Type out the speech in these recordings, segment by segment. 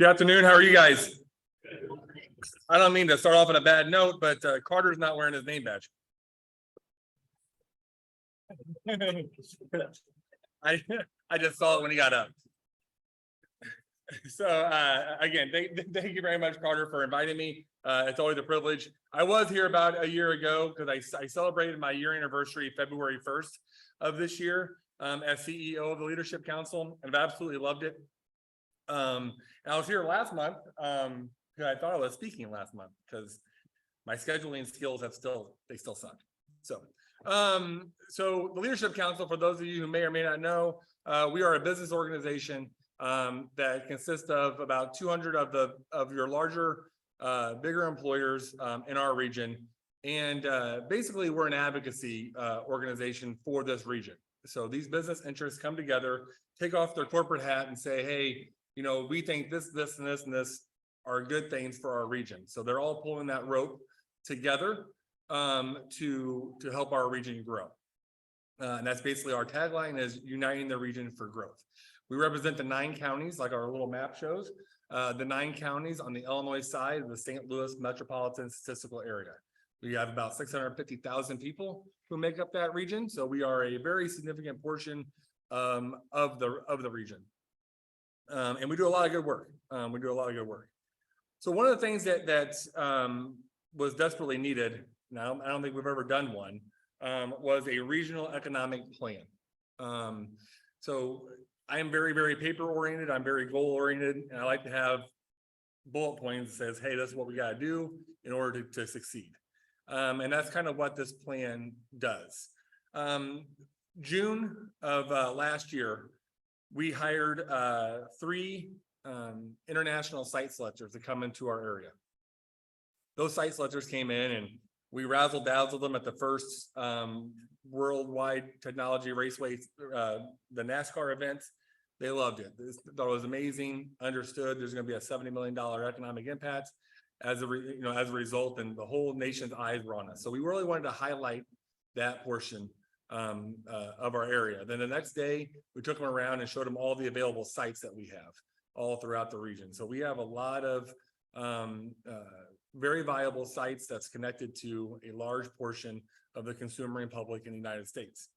Good afternoon. How are you guys? I don't mean to start off on a bad note, but Carter's not wearing his name badge. I just saw it when he got up. So again, thank you very much, Carter, for inviting me. It's always a privilege. I was here about a year ago because I celebrated my year anniversary February 1st of this year as CEO of the Leadership Council, and I've absolutely loved it. And I was here last month because I thought I was speaking last month because my scheduling skills still suck. So the Leadership Council, for those of you who may or may not know, we are a business organization that consists of about 200 of your larger, bigger employers in our region. And basically, we're an advocacy organization for this region. So these business interests come together, take off their corporate hat and say, hey, you know, we think this, and this are good things for our region. So they're all pulling that rope together to help our region grow. And that's basically our tagline, is uniting the region for growth. We represent the 9 counties, like our little map shows, the 9 counties on the Illinois side of the St. Louis metropolitan statistical area. We have about 650,000 people who make up that region. So we are a very significant portion of the region. And we do a lot of good work. So one of the things that was desperately needed, now I don't think we've ever done one, was a regional economic plan. So I am very, very paper oriented. I'm very goal oriented, and I like to have bullet points that says, hey, this is what we got to do in order to succeed. And that's kind of what this plan does. June of last year, we hired 3 international site selectors to come into our area. Those site selectors came in and we razzle dazzled them at the first worldwide technology raceway, the NASCAR events. They loved it. They thought it was amazing, understood there's going to be a $70 million economic impact as a result, and the whole nation's eyes were on us. So we really wanted to highlight that portion of our area. Then the next day, we took them around and showed them all the available sites that we have all throughout the region. So we have a lot of very viable sites that's connected to a large portion of the consuming public in the United States.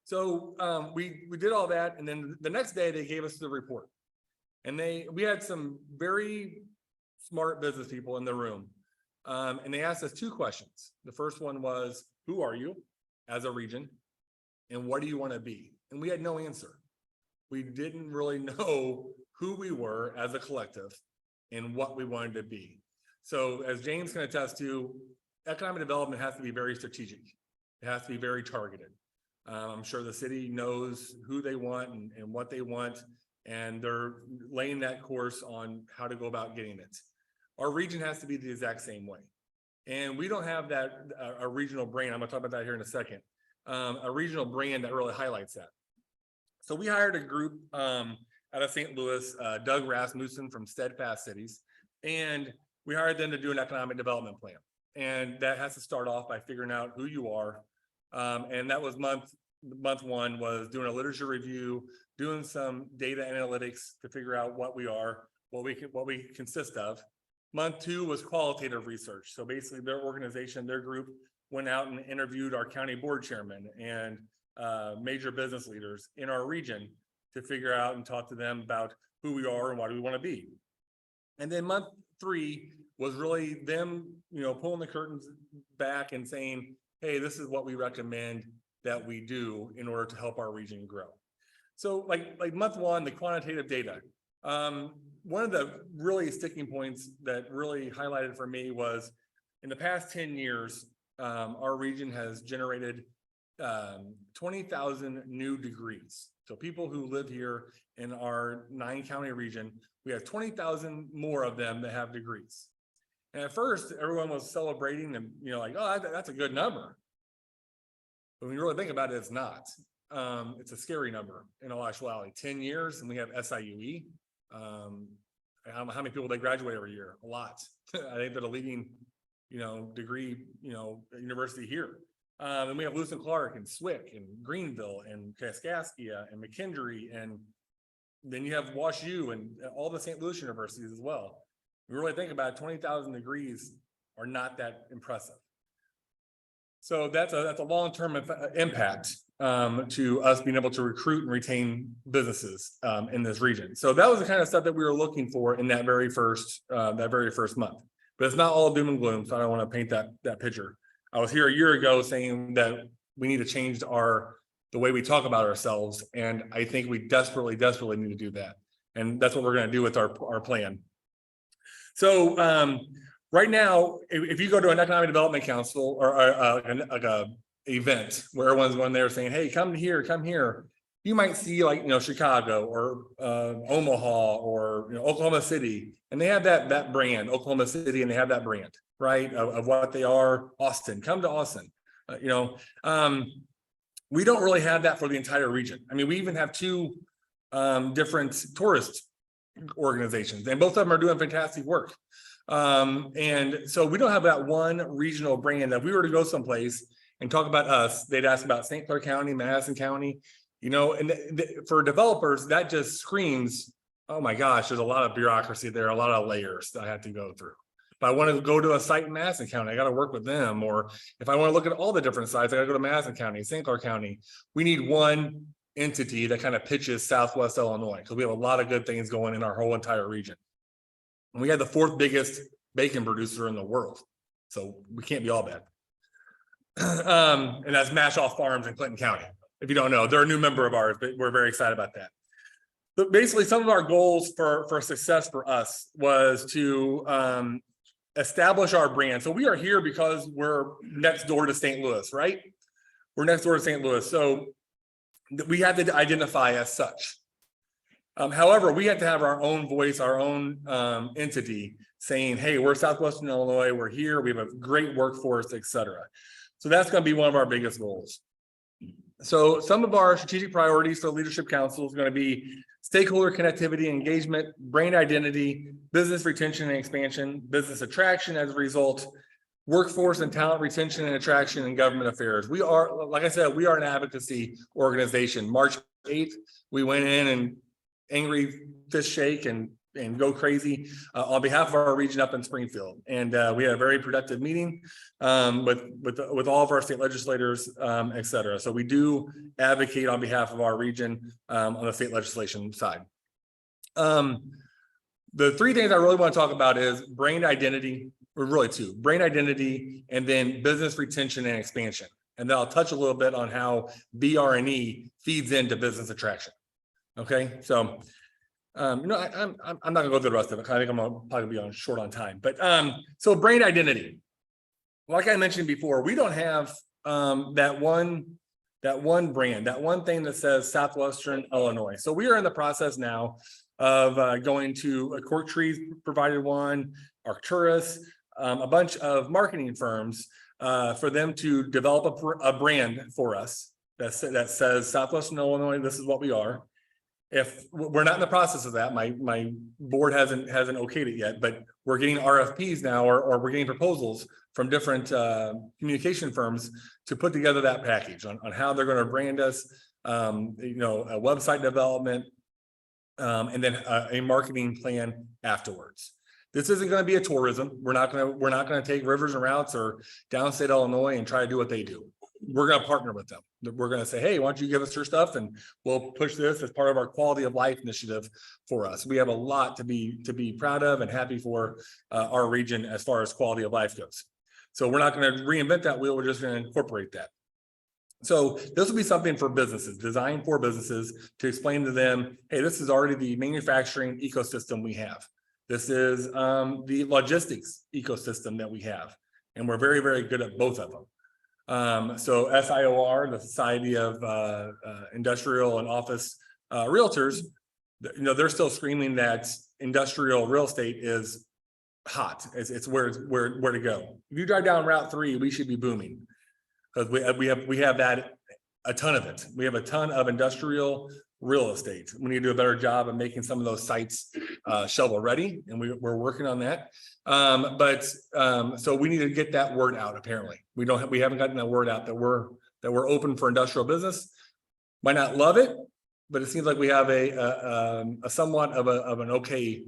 So we did all that, and then the next day they gave us the report, and we had some very smart business people in the room, and they asked us 2 questions. The first one was, who are you as a region, and what do you want to be? And we had no answer. We didn't really know who we were as a collective and what we wanted to be. So as James can attest to, economic development has to be very strategic. It has to be very targeted. I'm sure the city knows who they want and what they want, and they're laying that course on how to go about getting it. Our region has to be the exact same way. And we don't have that, a regional brand. I'm gonna talk about that here in a second. A regional brand that really highlights that. So we hired a group out of St. Louis, Doug Rasmussen from Steadfast Cities, and we hired them to do an economic development plan. And that has to start off by figuring out who you are. And that was month 1 was doing a literature review, doing some data analytics to figure out what we are, what we consist of. Month 2 was qualitative research. So basically their organization, their group went out and interviewed our county board chairman and major business leaders in our region to figure out and talk to them about who we are and what do we want to be. And then month 3 was really them, pulling the curtains back and saying, hey, this is what we recommend that we do in order to help our region grow. So like month 1, the quantitative data. One of the really sticking points that really highlighted for me was in the past 10 years, our region has generated 20,000 new degrees. So people who live here in our 9-county region, we have 20,000 more of them that have degrees. And at first, everyone was celebrating and, like, oh, that's a good number. But when you really think about it, it's not. It's a scary number in all actuality. 10 years, and we have SIUE. How many people they graduate every year? A lot. I think they're the leading, degree, university here. And we have Lewis and Clark and Swick and Greenville and Kaskaskia and McKendree and Then you have Wash U and all the St. Louis universities as well. We really think about it, 20,000 degrees are not that impressive. So that's a long-term impact to us being able to recruit and retain businesses in this region. So that was the kind of stuff that we were looking for in that very first month. But it's not all doom and gloom, so I don't want to paint that picture. I was here a year ago saying that we need to change the way we talk about ourselves, and I think we desperately need to do that. And that's what we're going to do with our plan. So right now, if you go to an economic development council or like a event where everyone's going there saying, hey, come here, you might see like, Chicago or Omaha or Oklahoma City, and they have that brand, Oklahoma City, and they have that brand, right, of what they are. Austin, come to Austin. We don't really have that for the entire region. I mean, we even have two different tourist organizations, and both of them are doing fantastic work. And so we don't have that one regional brand. That if we were to go someplace and talk about us, they'd ask about St. Clair County, Madison County, and for developers, that just screams, oh my gosh, there's a lot of bureaucracy there, a lot of layers that I have to go through. If I want to go to a site in Madison County, I got to work with them. Or if I want to look at all the different sites, I got to go to Madison County, St. Clair County. We need one entity that kind of pitches Southwest Illinois, because we have a lot of good things going in our whole entire region. And we have the 4th biggest bacon producer in the world. So we can't be all bad. And that's Mashaw Farms in Clinton County. If you don't know, they're a new member of ours, but we're very excited about that. But basically, some of our goals for success for us was to establish our brand. So we are here because we're next door to St. Louis, right? We're next door to St. Louis. So we have to identify as such. However, we have to have our own voice, our own entity saying, hey, we're Southwestern Illinois, we're here, we have a great workforce, etc. So that's going to be one of our biggest goals. So some of our strategic priorities for Leadership Council is going to be stakeholder connectivity, engagement, brand identity, business retention and expansion, business attraction as a result, workforce and talent retention and attraction, and government affairs. We are, like I said, we are an advocacy organization. March 8th, we went in and angry fist shake and go crazy on behalf of our region up in Springfield. And we had a very productive meeting with all of our state legislators, et cetera. So we do advocate on behalf of our region on the state legislation side. The 3 things I really want to talk about is brand identity, or really 2, brand identity, and then business retention and expansion. And then I'll touch a little bit on how BR&E feeds into business attraction. Okay, so I'm not gonna go through the rest of it. I think I'm gonna probably be short on time. But so brand identity, like I mentioned before, we don't have that one brand, that one thing that says Southwestern Illinois. So we are in the process now of going to Cork Trees provided one, Arcturus, a bunch of marketing firms for them to develop a brand for us that says Southwestern Illinois, this is what we are. If we're not in the process of that, my board hasn't okayed it yet, but we're getting RFPs now, or we're getting proposals from different communication firms to put together that package on how they're going to brand us, a website development, and then a marketing plan afterwards. This isn't going to be a tourism. We're not going to take Rivers and Routes or downstate Illinois and try to do what they do. We're going to partner with them. We're going to say, hey, why don't you give us your stuff and we'll push this as part of our quality of life initiative for us. We have a lot to be proud of and happy for our region as far as quality of life goes. So we're not going to reinvent that wheel. We're just going to incorporate that. So this will be something for businesses, designed for businesses, to explain to them, hey, this is already the manufacturing ecosystem we have. This is the logistics ecosystem that we have. And we're very, very good at both of them. So SIOR, the Society of Industrial and Office Realtors, they're still screaming that industrial real estate is hot. It's where to go. If you drive down Route 3, we should be booming, because we have that, a ton of it. We have a ton of industrial real estate. We need to do a better job of making some of those sites shovel ready, and we're working on that. So we need to get that word out. Apparently, we haven't gotten that word out that we're open for industrial business. Might not love it, but it seems like we have a somewhat of an okay.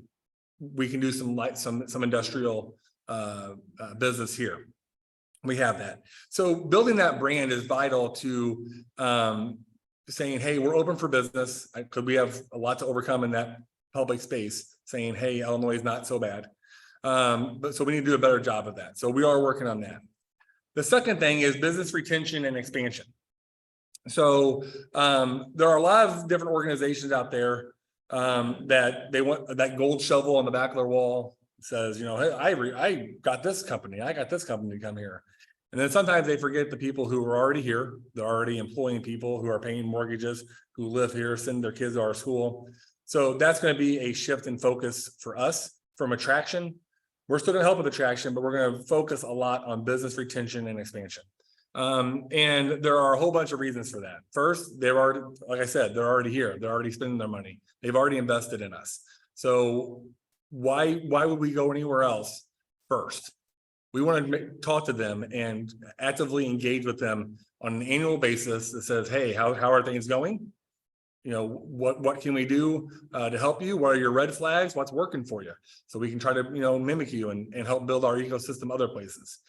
We can do some industrial business here. We have that. So building that brand is vital to saying, hey, we're open for business, because we have a lot to overcome in that public space, saying, hey, Illinois is not so bad. But so we need to do a better job of that. So we are working on that. The second thing is business retention and expansion. So there are a lot of different organizations out there that they want that gold shovel on the back of their wall, says, you know, hey, I got this company to come here. And then sometimes they forget the people who are already here. They're already employing people who are paying mortgages, who live here, send their kids to our school. So that's going to be a shift in focus for us from attraction. We're still going to help with attraction, but we're going to focus a lot on business retention and expansion. And there are a whole bunch of reasons for that. First, they've already, like I said, they're already here. They're already spending their money. They've already invested in us. So why would we go anywhere else first? We want to talk to them and actively engage with them on an annual basis that says, hey, how are things going? You know, what can we do to help you? What are your red flags? What's working for you? So we can try to, you know, mimic you and help build our ecosystem other places.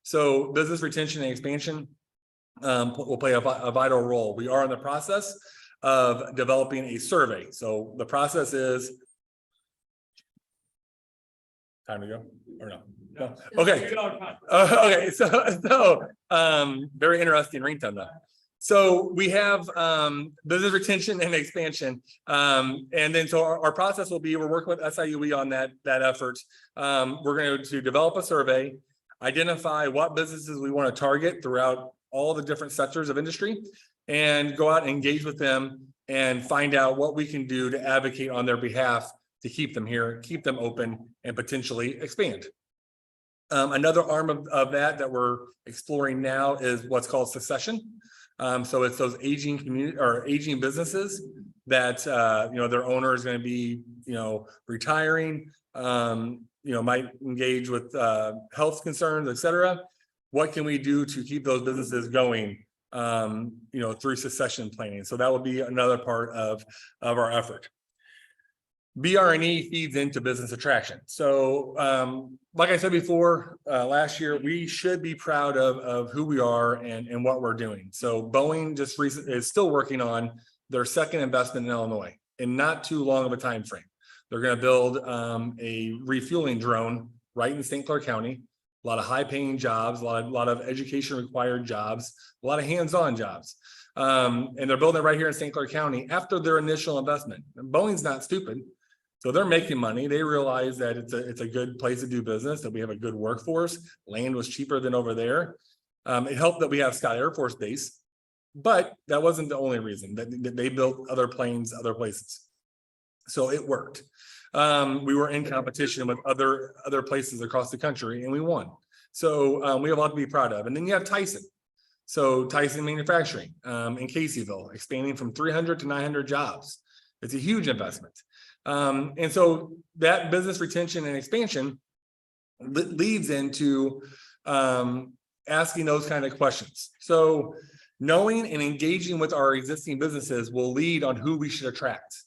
So business retention and expansion will play a vital role. We are in the process of developing a survey. So the process is time to go or no? No. Okay. Okay. So very interesting ringtone though. So we have business retention and expansion. And then so our process will be, we're working with SIUE on that effort. We're going to develop a survey, identify what businesses we want to target throughout all the different sectors of industry, and go out and engage with them and find out what we can do to advocate on their behalf to keep them here, keep them open, and potentially expand. Another arm of that we're exploring now is what's called succession. So it's those aging community or aging businesses that you know, their owner is going to be, you know, retiring, you know, might engage with health concerns, et cetera. What can we do to keep those businesses going, you know, through succession planning? So that will be another part of our effort. BR&E feeds into business attraction. So like I said before, last year, we should be proud of who we are and what we're doing. So Boeing just recently is still working on their second investment in Illinois in not too long of a time frame. They're going to build a refueling drone right in St. Clair County. A lot of high-paying jobs, a lot of education-required jobs, a lot of hands-on jobs. And they're building it right here in St. Clair County after their initial investment. And Boeing's not stupid. So they're making money. They realize that it's a good place to do business, that we have a good workforce. Land was cheaper than over there. It helped that we have Scott Air Force Base, but that wasn't the only reason. That they built other planes, other places. So it worked. We were in competition with other places across the country, and we won. So we have a lot to be proud of. And then you have Tyson. So Tyson Manufacturing in Caseyville, expanding from 300 to 900 jobs. It's a huge investment. And so that business retention and expansion leads into asking those kind of questions. So knowing and engaging with our existing businesses will lead on who we should attract.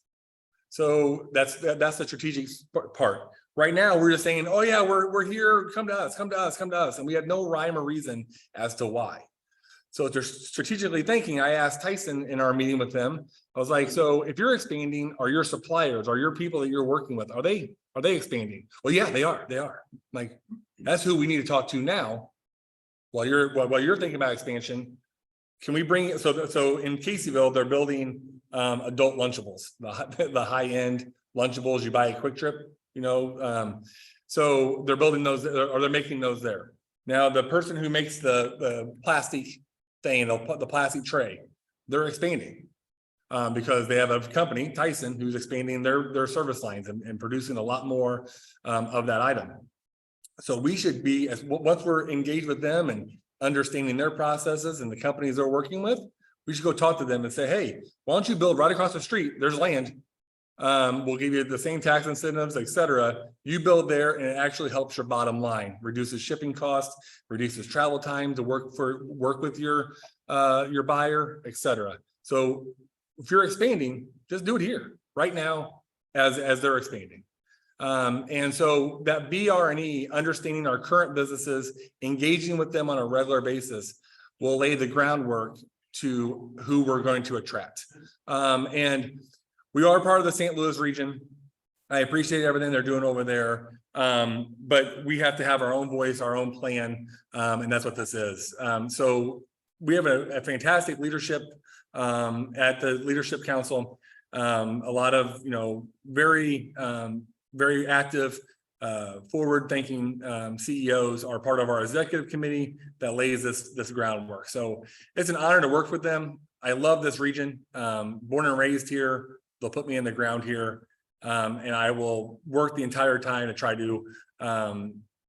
So that's the strategic part. Right now, we're just saying, oh yeah, we're here, come to us, come to us, come to us. And we had no rhyme or reason as to why. So if they're strategically thinking, I asked Tyson in our meeting with them, I was like, so if you're expanding, are your suppliers, are your people that you're working with, are they expanding? Well, yeah, they are. Like, that's who we need to talk to now. While you're thinking about expansion, can we bring, so in Caseyville, they're building adult Lunchables, the high-end Lunchables you buy at Quick Trip, you know, so they're building those, or they're making those there. Now, the person who makes the plastic thing, the plastic tray, they're expanding because they have a company, Tyson, who's expanding their service lines and producing a lot more of that item. So we should be, once we're engaged with them and understanding their processes and the companies they're working with, we should go talk to them and say, hey, why don't you build right across the street? There's land. We'll give you the same tax incentives, et cetera. You build there and it actually helps your bottom line, reduces shipping costs, reduces travel time to work with your buyer, et cetera. So if you're expanding, just do it here right now as they're expanding. And so that BR&E, understanding our current businesses, engaging with them on a regular basis, will lay the groundwork to who we're going to attract. And we are part of the St. Louis region. I appreciate everything they're doing over there. But we have to have our own voice, our own plan. And that's what this is. So we have a fantastic leadership at the Leadership Council. A lot of, very active, forward-thinking CEOs are part of our executive committee that lays this groundwork. So it's an honor to work with them. I love this region. Born and raised here. They'll put me in the ground here, and I will work the entire time to try to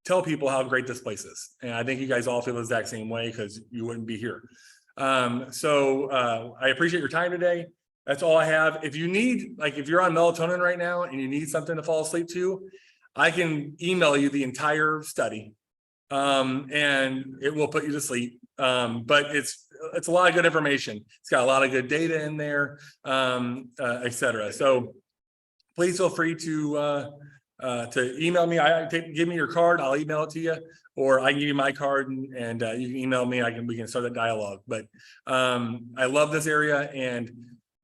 tell people how great this place is. And I think you guys all feel the exact same way, because you wouldn't be here. So I appreciate your time today. That's all I have. If you need, if you're on melatonin right now and you need something to fall asleep to, I can email you the entire study, and it will put you to sleep. But it's a lot of good information. It's got a lot of good data in there, et cetera. So please feel free to email me. Give me your card. I'll email it to you, or I can give you my card and you can email me. We can start that dialogue. But I love this area, and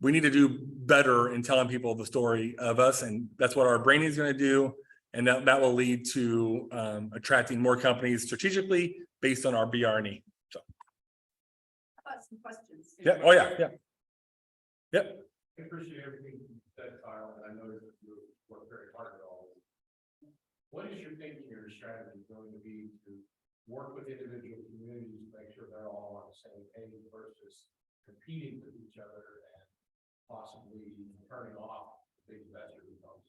we need to do better in telling people the story of us, and that's what our branding is going to do, and that will lead to attracting more companies strategically based on our BR&E. So, how about some questions? yeah. Oh yeah. Yeah. Yep. I appreciate everything you said, Kyle, and I know that you work very hard at all. What is your thinking or strategy going to be to work with individual communities to make sure they're all on the same page versus competing with each other and possibly turning off the big investor who comes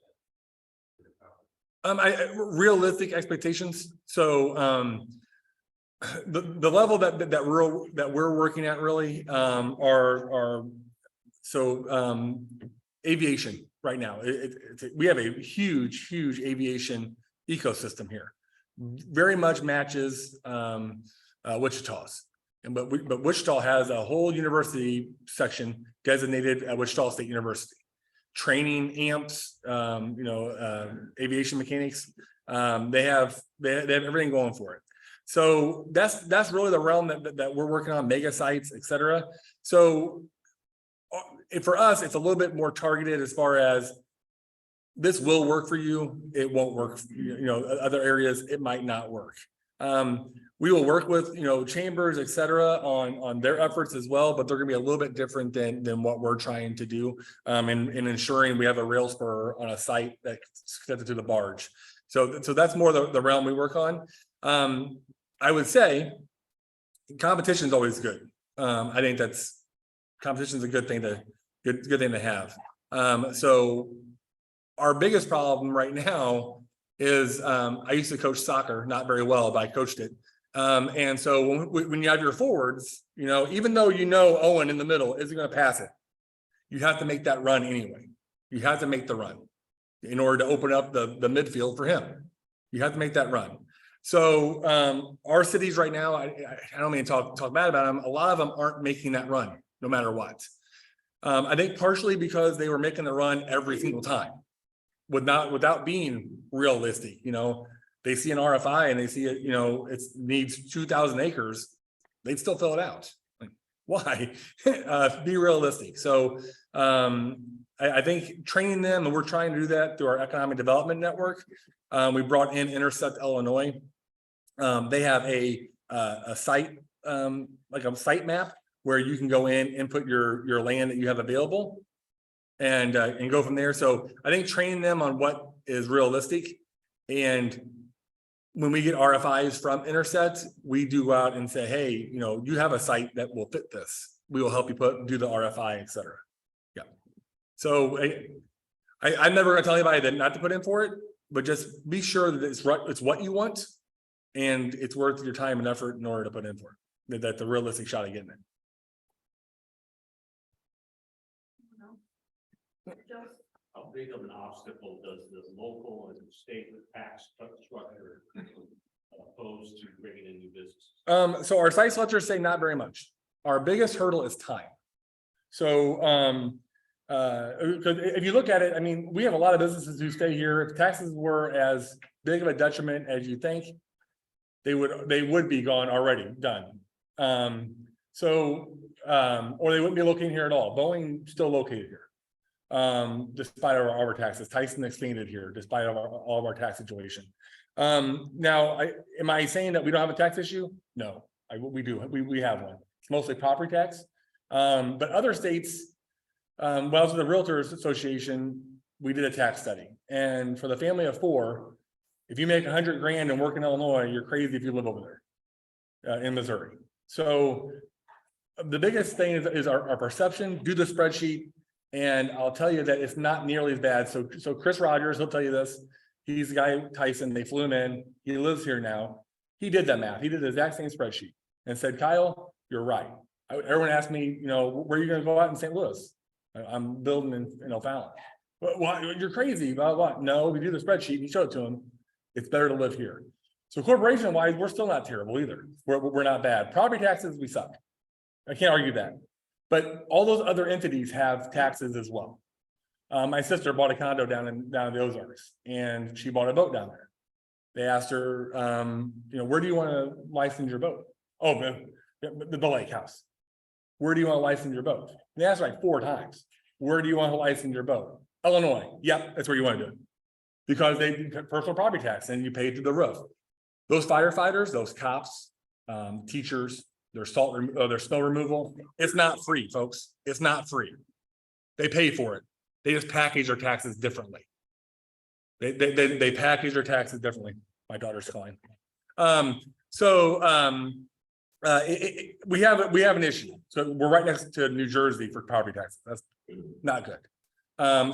in? Realistic expectations. So the level that we're working at really are aviation right now. We have a huge aviation ecosystem here. Very much matches Wichita's. But Wichita has a whole university section designated at Wichita State University. Training amps, aviation mechanics. They have everything going for it. So that's really the realm that we're working on, mega sites, et cetera. So for us, it's a little bit more targeted as far as this will work for you. It won't work for other areas. It might not work. We will work with, chambers, et cetera, on their efforts as well, but they're going to be a little bit different than what we're trying to do in ensuring we have a rail spur on a site that's connected to the barge. So that's more the realm we work on. I would say competition is always good. I think competition is a good thing to have. So our biggest problem right now is I used to coach soccer, not very well, but I coached it. And so when you have your forwards, even though Owen in the middle isn't going to pass it, you have to make that run anyway. You have to make the run in order to open up the midfield for him. You have to make that run. So our cities right now, I don't mean to talk bad about them. A lot of them aren't making that run, no matter what. I think partially because they were making the run every single time, without being realistic. They see an RFI and they see it, it needs 2,000 acres. They'd still fill it out. Why? Be realistic. So I think training them, and we're trying to do that through our economic development network. We brought in Intersect Illinois. They have a site, like a site map where you can go in and put your land that you have available and go from there. So I think training them on what is realistic, and when we get RFIs from Intersect, we do go out and say, hey, you have a site that will fit this. We will help you do the RFI, et cetera. Yeah. So I'm never going to tell anybody that not to put in for it, but just be sure that it's what you want, and it's worth your time and effort in order to put in for it. That's the realistic shot of getting it. How big of an obstacle does the local and state tax structure pose to bringing in new businesses? So our site selectors say not very much. Our biggest hurdle is time. So Because if you look at it, I mean, we have a lot of businesses who stay here. If taxes were as big of a detriment as you think, they would be gone already, done. Or they wouldn't be locating here at all. Boeing still located here. Despite our taxes. Tyson expanded here despite all of our tax situation. Now, am I saying that we don't have a tax issue? No, we do. We have one. It's mostly property tax. But other states, when I was with the Realtors Association, we did a tax study. And for the family of 4, if you make 100 grand and work in Illinois, you're crazy if you live over there in Missouri. So the biggest thing is our perception. Do the spreadsheet. And I'll tell you that it's not nearly as bad. So Chris Rogers, he'll tell you this. He's the guy, Tyson, they flew him in. He lives here now. He did that math. He did the exact same spreadsheet and said, Kyle, you're right. Everyone asked me, where are you going to go out in St. Louis? I'm building in O'Fallon. Well, you're crazy. Blah, blah. No, we do the spreadsheet. You show it to him. It's better to live here. So corporation wise, we're still not terrible either. We're not bad. Property taxes, we suck. I can't argue that. But all those other entities have taxes as well. My sister bought a condo down in the Ozarks, and she bought a boat down there. They asked her, where do you want to license your boat? Oh, the lake house. Where do you want to license your boat? And they asked her like 4 times. Where do you want to license your boat? Illinois. Yep, that's where you want to do it. Because they do personal property tax and you pay through the roof. Those firefighters, those cops, teachers, their snow removal, it's not free, folks. It's not free. They pay for it. They just package their taxes differently. They package their taxes differently. My daughter's calling. We have an issue. So we're right next to New Jersey for property taxes. That's not good.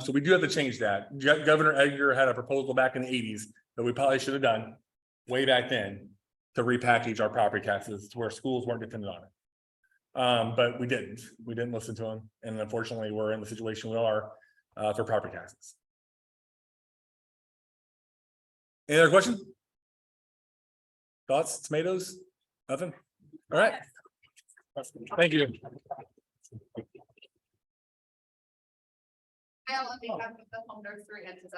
So we do have to change that. Governor Edgar had a proposal back in the 80s that we probably should have done way back then to repackage our property taxes to where schools weren't dependent on it. But we didn't listen to him. And unfortunately, we're in the situation we are for property taxes. Any other questions? Thoughts, tomatoes? Nothing? All right. Thank you. Well, on behalf of the home nursery and to